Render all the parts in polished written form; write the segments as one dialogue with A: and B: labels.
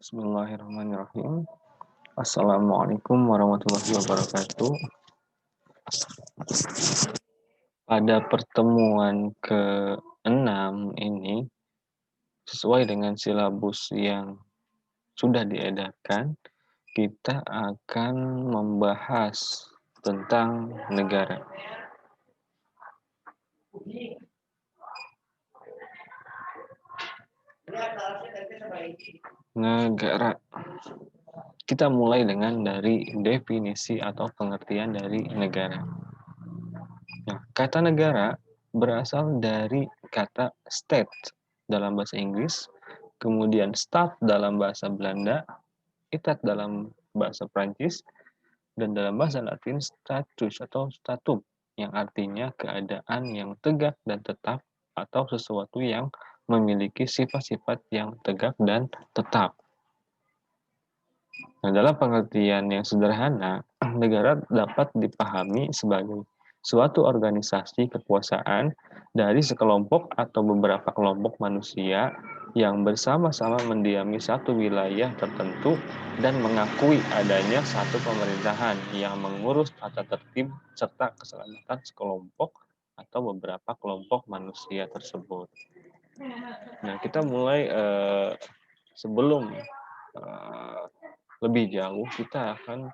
A: Bismillahirrahmanirrahim. Assalamualaikum warahmatullahi wabarakatuh. Pada pertemuan ke-6 ini, sesuai dengan silabus yang sudah diedarkan, kita akan membahas tentang negara. Negara. Kita mulai dari definisi atau pengertian dari negara. Nah, kata negara berasal dari kata state dalam bahasa Inggris, kemudian staat dalam bahasa Belanda, etat dalam bahasa Prancis, dan dalam bahasa Latin status atau statum yang artinya keadaan yang tegak dan tetap atau sesuatu yang memiliki sifat-sifat yang tegak dan tetap. Nah, dalam pengertian yang sederhana, negara dapat dipahami sebagai suatu organisasi kekuasaan dari sekelompok atau beberapa kelompok manusia yang bersama-sama mendiami satu wilayah tertentu dan mengakui adanya satu pemerintahan yang mengurus tata tertib serta keselamatan sekelompok atau beberapa kelompok manusia tersebut. Nah, kita mulai sebelum lebih jauh, kita akan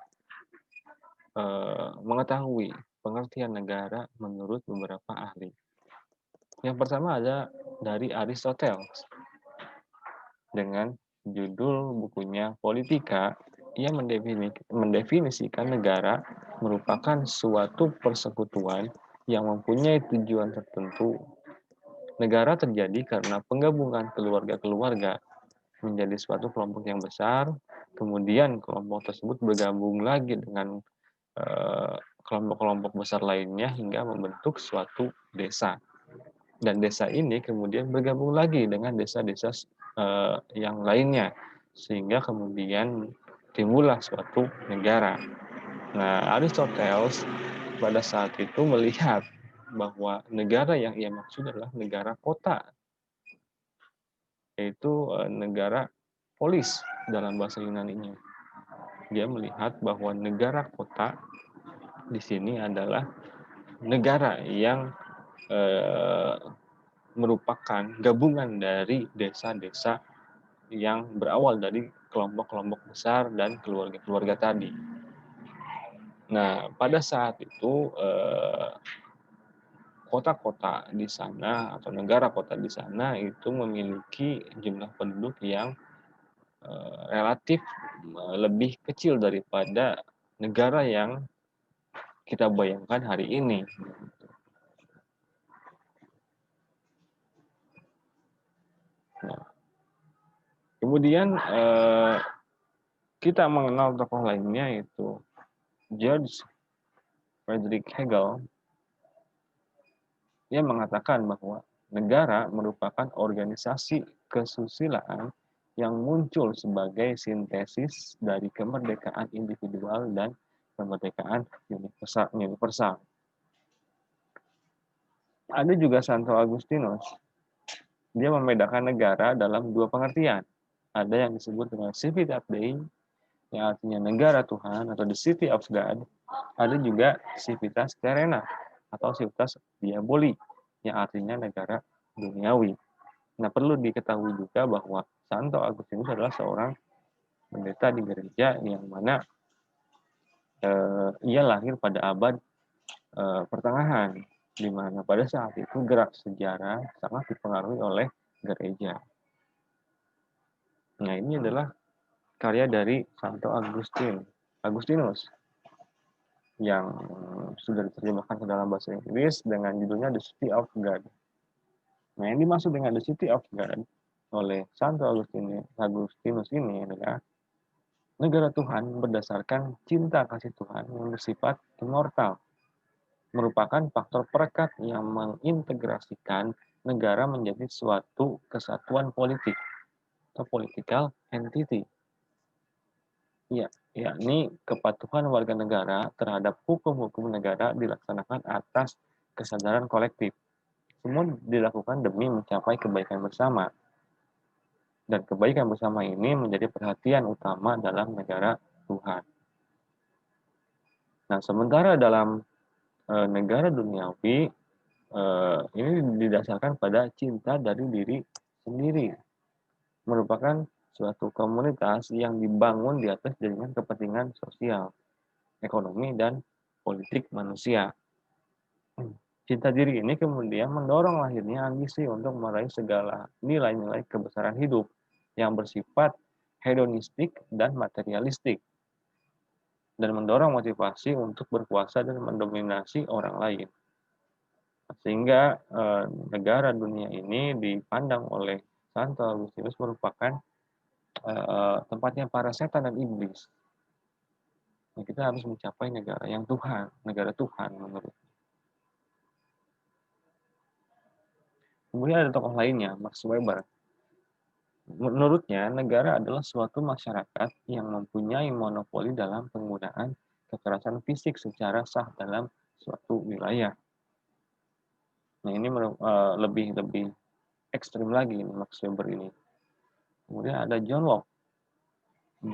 A: mengetahui pengertian negara menurut beberapa ahli. Yang pertama ada dari Aristoteles dengan judul bukunya Politika. Ia mendefinisikan negara merupakan suatu persekutuan yang mempunyai tujuan tertentu. Negara terjadi karena penggabungan keluarga-keluarga menjadi suatu kelompok yang besar, kemudian kelompok tersebut bergabung lagi dengan kelompok-kelompok besar lainnya hingga membentuk suatu desa. Dan desa ini kemudian bergabung lagi dengan desa-desa yang lainnya, sehingga kemudian timbullah suatu negara. Nah, Aristoteles pada saat itu melihat bahwa negara yang ia maksud adalah negara kota, yaitu negara polis dalam bahasa Yunani-nya. Dia melihat bahwa negara kota di sini adalah negara yang merupakan gabungan dari desa-desa yang berawal dari kelompok-kelompok besar dan keluarga-keluarga tadi. Nah, pada saat itu kota-kota di sana atau negara kota di sana itu memiliki jumlah penduduk yang relatif lebih kecil daripada negara yang kita bayangkan hari ini. Nah, kemudian kita mengenal tokoh lainnya yaitu George Friedrich Hegel. Dia mengatakan bahwa negara merupakan organisasi kesusilaan yang muncul sebagai sintesis dari kemerdekaan individual dan kemerdekaan universal. Ada juga Santo Agustinus. Dia membedakan negara dalam dua pengertian. Ada yang disebut dengan Civitas Dei, yang artinya negara Tuhan atau the city of God. Ada juga Civitas Terrena atau Civitas Diaboli, yang artinya negara duniawi. Nah, perlu diketahui juga bahwa Santo Agustinus adalah seorang pendeta di gereja yang mana ia lahir pada abad pertengahan, di mana pada saat itu gerak sejarah sangat dipengaruhi oleh gereja. Nah, ini adalah karya dari Santo Agustinus yang sudah diterjemahkan ke dalam bahasa Inggris dengan judulnya The City of God. Nah, yang dimaksud dengan The City of God oleh Santo Agustinus ini adalah negara Tuhan berdasarkan cinta kasih Tuhan yang bersifat immortal, merupakan faktor perekat yang mengintegrasikan negara menjadi suatu kesatuan politik atau political entity. Ya, yakni kepatuhan warga negara terhadap hukum-hukum negara dilaksanakan atas kesadaran kolektif. Semua dilakukan demi mencapai kebaikan bersama. Dan kebaikan bersama ini menjadi perhatian utama dalam negara Tuhan. Nah, sementara dalam negara duniawi, ini didasarkan pada cinta dari diri sendiri, merupakan suatu komunitas yang dibangun di atas jaringan kepentingan sosial, ekonomi, dan politik manusia. Cinta diri ini kemudian mendorong lahirnya ambisi untuk meraih segala nilai-nilai kebesaran hidup yang bersifat hedonistik dan materialistik, dan mendorong motivasi untuk berkuasa dan mendominasi orang lain. Sehingga negara dunia ini dipandang oleh Santo Agustinus merupakan tempatnya para setan dan iblis. Nah, kita harus mencapai negara yang Tuhan, negara Tuhan menurut. Kemudian ada tokoh lainnya, Max Weber. Menurutnya, negara adalah suatu masyarakat yang mempunyai monopoli dalam penggunaan kekerasan fisik secara sah dalam suatu wilayah. Nah, ini lebih ekstrim lagi Max Weber ini. Kemudian ada John Locke.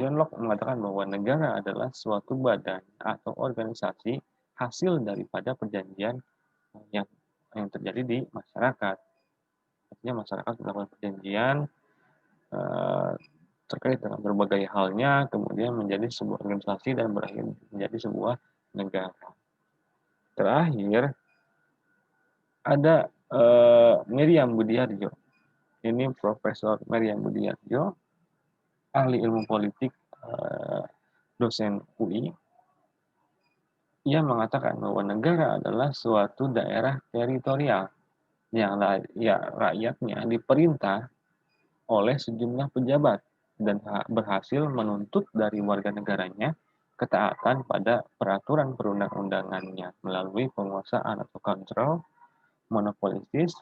A: John Locke mengatakan bahwa negara adalah suatu badan atau organisasi hasil daripada perjanjian yang terjadi di masyarakat. Artinya masyarakat melakukan perjanjian terkait dengan berbagai halnya, kemudian menjadi sebuah organisasi dan berakhir menjadi sebuah negara. Terakhir, ada Miriam Budiarjo. Ini Profesor Miriam Budiarjo, ahli ilmu politik, dosen UI. Ia mengatakan bahwa negara adalah suatu daerah teritorial yang rakyatnya diperintah oleh sejumlah pejabat dan berhasil menuntut dari warga negaranya ketaatan pada peraturan perundang-undangannya melalui penguasaan atau kontrol monopolistis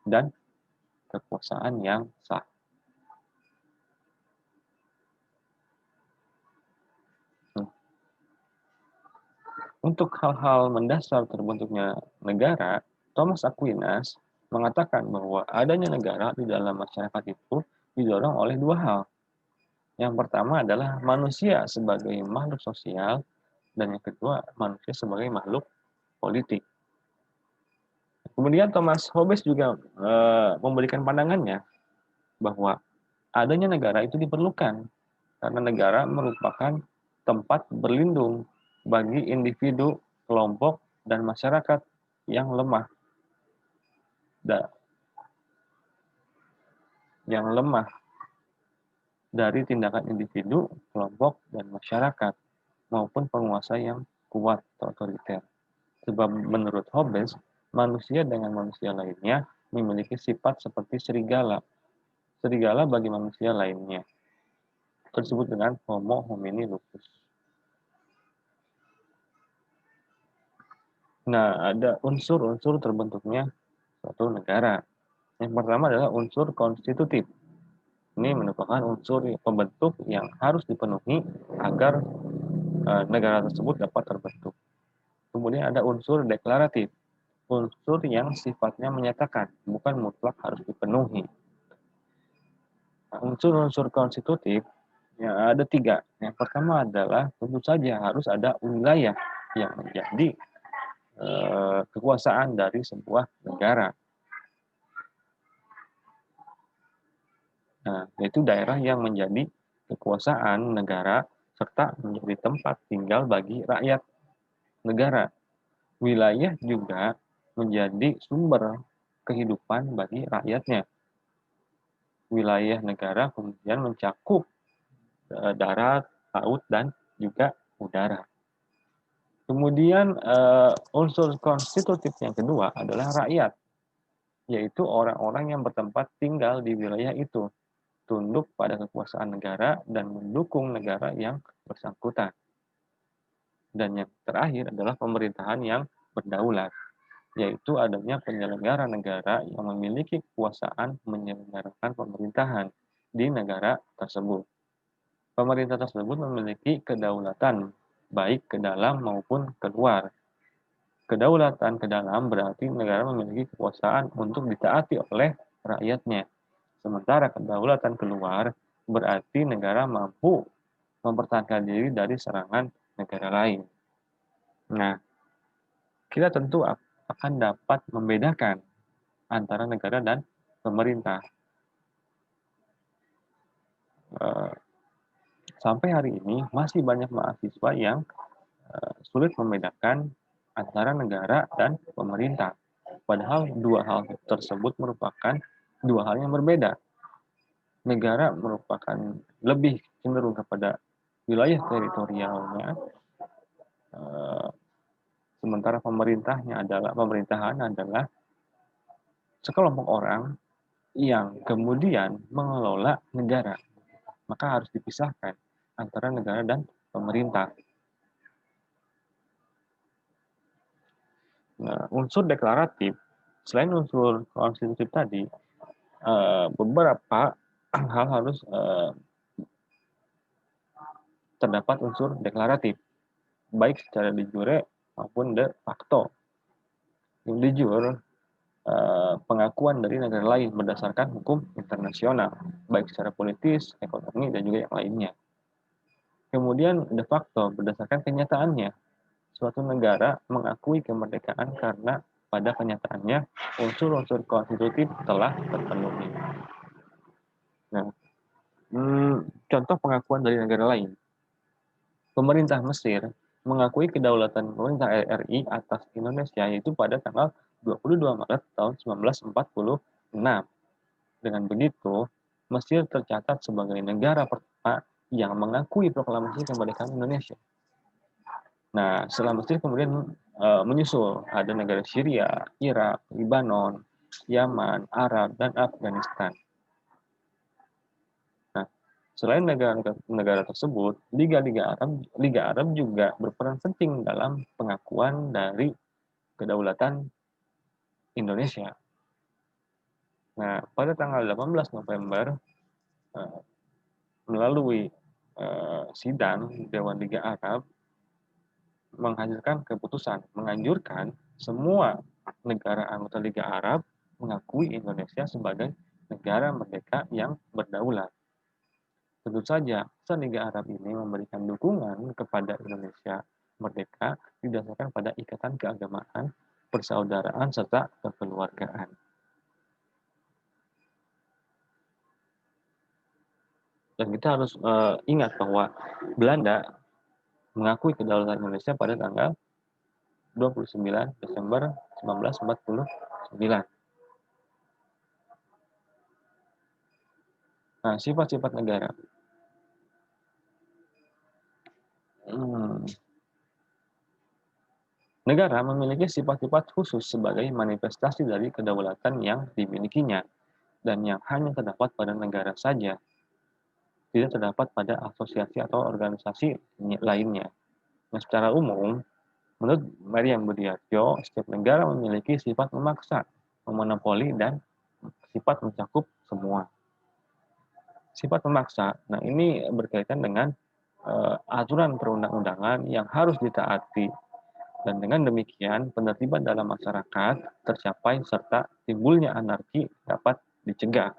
A: dan kekuasaan yang sah. Untuk hal-hal mendasar terbentuknya negara, Thomas Aquinas mengatakan bahwa adanya negara di dalam masyarakat itu didorong oleh dua hal. Yang pertama adalah manusia sebagai makhluk sosial, dan yang kedua manusia sebagai makhluk politik. Kemudian Thomas Hobbes juga memberikan pandangannya bahwa adanya negara itu diperlukan karena negara merupakan tempat berlindung bagi individu, kelompok, dan masyarakat yang lemah. Dari tindakan individu, kelompok, dan masyarakat maupun penguasa yang kuat atau otoriter. Sebab menurut Hobbes, manusia dengan manusia lainnya memiliki sifat seperti serigala. Serigala bagi manusia lainnya tersebut dengan Homo homini lupus. Nah, ada unsur-unsur terbentuknya suatu negara. Yang pertama adalah unsur konstitutif. Ini merupakan unsur pembentuk yang harus dipenuhi agar negara tersebut dapat terbentuk. Kemudian ada unsur deklaratif, unsur yang sifatnya menyatakan, bukan mutlak harus dipenuhi. Nah, unsur-unsur konstitutif ya ada 3. Yang pertama adalah tentu saja harus ada wilayah yang menjadi kekuasaan dari sebuah negara. Nah, yaitu daerah yang menjadi kekuasaan negara serta menjadi tempat tinggal bagi rakyat negara. Wilayah juga menjadi sumber kehidupan bagi rakyatnya. Wilayah negara kemudian mencakup darat, laut, dan juga udara. Kemudian unsur konstitutif yang kedua adalah rakyat, yaitu orang-orang yang bertempat tinggal di wilayah itu, tunduk pada kekuasaan negara dan mendukung negara yang bersangkutan. Dan yang terakhir adalah pemerintahan yang berdaulat, yaitu adanya penyelenggara negara yang memiliki kekuasaan menyelenggarakan pemerintahan di negara tersebut. Pemerintah tersebut memiliki kedaulatan baik ke dalam maupun keluar. Kedaulatan ke dalam berarti negara memiliki kekuasaan untuk ditaati oleh rakyatnya, Sementara kedaulatan keluar berarti negara mampu mempertahankan diri dari serangan negara lain. Nah, kita tentu akan dapat membedakan antara negara dan pemerintah. Sampai hari ini masih banyak mahasiswa yang sulit membedakan antara negara dan pemerintah. Padahal dua hal tersebut merupakan dua hal yang berbeda. Negara merupakan lebih cenderung kepada wilayah teritorialnya, sementara pemerintahan adalah sekelompok orang yang kemudian mengelola negara. Maka harus dipisahkan antara negara dan pemerintah. Nah, unsur deklaratif, selain unsur konstitutif tadi, beberapa hal harus terdapat unsur deklaratif, baik secara de jure maupun de facto. Yang de jure, pengakuan dari negara lain berdasarkan hukum internasional, baik secara politis, ekonomi, dan juga yang lainnya. Kemudian de facto berdasarkan kenyataannya, suatu negara mengakui kemerdekaan karena pada kenyataannya unsur-unsur konstitutif telah terpenuhi. Nah, contoh pengakuan dari negara lain. Pemerintah Mesir mengakui kedaulatan pemerintah RI atas Indonesia yaitu pada tanggal 22 Maret tahun 1946. Dengan begitu, Mesir tercatat sebagai negara pertama yang mengakui proklamasi kemerdekaan Indonesia. Nah, setelah Mesir kemudian menyusul ada negara Syria, Irak, Lebanon, Yaman, Arab, dan Afghanistan. Nah, selain negara tersebut, Liga Arab juga berperan penting dalam pengakuan dari kedaulatan Indonesia. Nah, pada tanggal 18 November melalui sidang Dewan Liga Arab menghasilkan keputusan menganjurkan semua negara anggota Liga Arab mengakui Indonesia sebagai negara merdeka yang berdaulat. Tentu saja, Liga Arab ini memberikan dukungan kepada Indonesia merdeka didasarkan pada ikatan keagamaan, persaudaraan, serta kekeluargaan. Dan kita harus ingat bahwa Belanda mengakui kedaulatan Indonesia pada tanggal 29 Desember 1949. Nah, sifat-sifat negara. Negara memiliki sifat-sifat khusus sebagai manifestasi dari kedaulatan yang dimilikinya dan yang hanya terdapat pada negara saja, tidak terdapat pada asosiasi atau organisasi lainnya. Nah, secara umum, menurut Maryam Budiarjo, setiap negara memiliki sifat memaksa, memonopoli, dan sifat mencakup semua. Sifat memaksa, nah ini berkaitan dengan aturan perundang-undangan yang harus ditaati. Dan dengan demikian, penertiban dalam masyarakat tercapai serta timbulnya anarki dapat dicegah.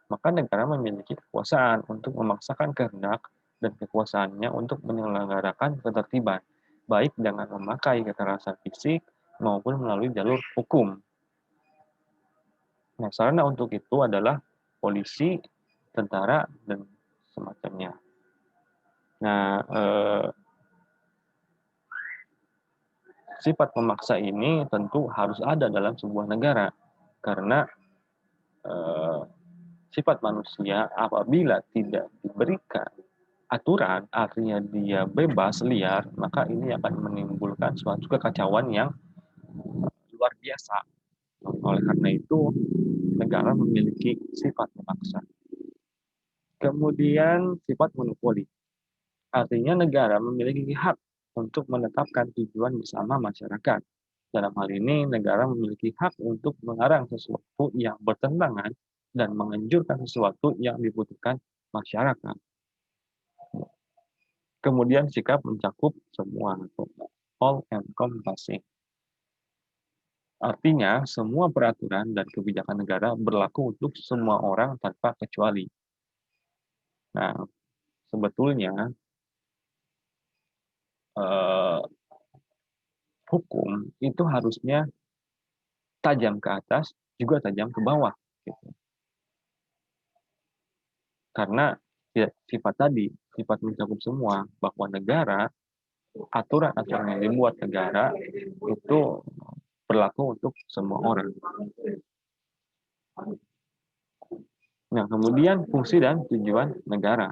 A: Maka negara memiliki kekuasaan untuk memaksakan kehendak dan kekuasaannya untuk menyelenggarakan ketertiban, baik dengan memakai kekerasan fisik maupun melalui jalur hukum. Nah, sarana untuk itu adalah polisi, tentara, dan semacamnya. Nah, sifat memaksa ini tentu harus ada dalam sebuah negara, karena sifat manusia apabila tidak diberikan aturan, artinya dia bebas liar, maka ini akan menimbulkan suatu kekacauan yang luar biasa. Oleh karena itu, negara memiliki sifat memaksa. Kemudian sifat monopoli, artinya negara memiliki hak untuk menetapkan tujuan bersama masyarakat. Dalam hal ini, negara memiliki hak untuk melarang sesuatu yang bertentangan dan menganjurkan sesuatu yang dibutuhkan masyarakat. Kemudian sikap mencakup semua, all encompassing. Artinya, semua peraturan dan kebijakan negara berlaku untuk semua orang tanpa kecuali. Nah, sebetulnya eh, hukum itu harusnya tajam ke atas, juga tajam ke bawah. Gitu. Karena ya, sifat tadi, sifat mencakup semua, bahwa negara, aturan-aturan yang dibuat negara itu berlaku untuk semua orang. Nah, kemudian fungsi dan tujuan negara.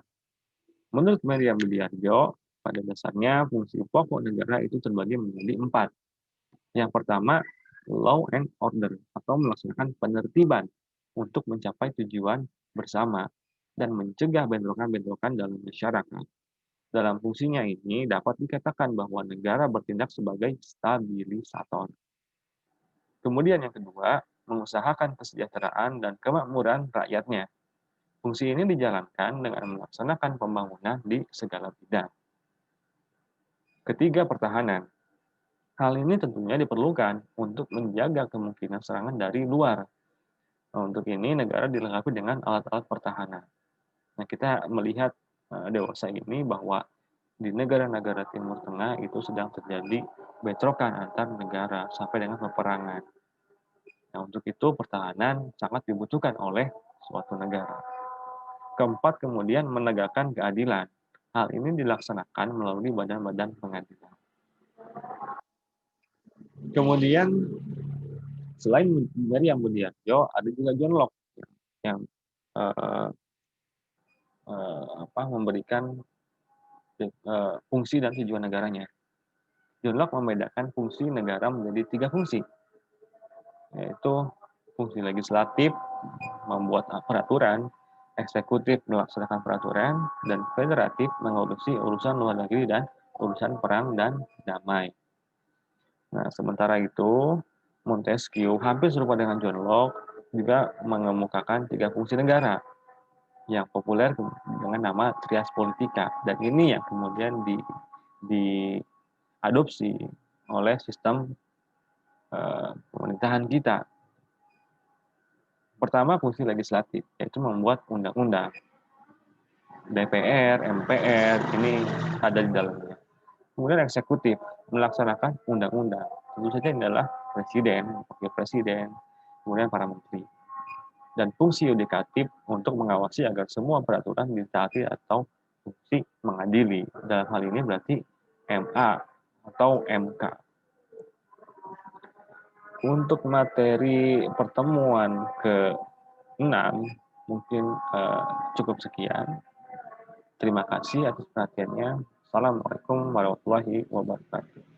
A: Menurut Maria Budiarjo, pada dasarnya fungsi pokok negara itu terbagi menjadi 4. Yang pertama, law and order, atau melaksanakan penertiban untuk mencapai tujuan bersama dan mencegah bentrokan-bentrokan dalam masyarakat. Dalam fungsinya ini dapat dikatakan bahwa negara bertindak sebagai stabilisator. Kemudian yang kedua, mengusahakan kesejahteraan dan kemakmuran rakyatnya. Fungsi ini dijalankan dengan melaksanakan pembangunan di segala bidang. Ketiga, pertahanan. Hal ini tentunya diperlukan untuk menjaga kemungkinan serangan dari luar. Nah, untuk ini negara dilengkapi dengan alat-alat pertahanan. Nah, kita melihat dewasa ini bahwa di negara-negara Timur Tengah itu sedang terjadi bentrokan antar negara sampai dengan peperangan. Nah, untuk itu pertahanan sangat dibutuhkan oleh suatu negara. Keempat, kemudian menegakkan keadilan. Hal ini dilaksanakan melalui badan-badan pengadilan. Kemudian selain Miriam Budiarjo, ada juga John Locke yang uh, memberikan fungsi dan tujuan negaranya. John Locke membedakan fungsi negara menjadi 3 fungsi, yaitu fungsi legislatif, membuat peraturan, eksekutif melaksanakan peraturan, dan federatif mengurusi urusan luar negeri dan urusan perang dan damai. Nah, sementara itu, Montesquieu hampir serupa dengan John Locke juga mengemukakan 3 fungsi negara yang populer dengan nama trias politika, dan ini yang kemudian diadopsi oleh sistem pemerintahan kita. Pertama, fungsi legislatif, yaitu membuat undang-undang. DPR, MPR, ini ada di dalamnya. Kemudian eksekutif, melaksanakan undang-undang. Tentu saja ini adalah presiden, wakil presiden, kemudian para menteri. Dan fungsi yudikatif untuk mengawasi agar semua peraturan ditaati atau fungsi mengadili. Dalam hal ini berarti MA atau MK. Untuk materi pertemuan ke-6 mungkin cukup sekian. Terima kasih atas perhatiannya. Assalamualaikum warahmatullahi wabarakatuh.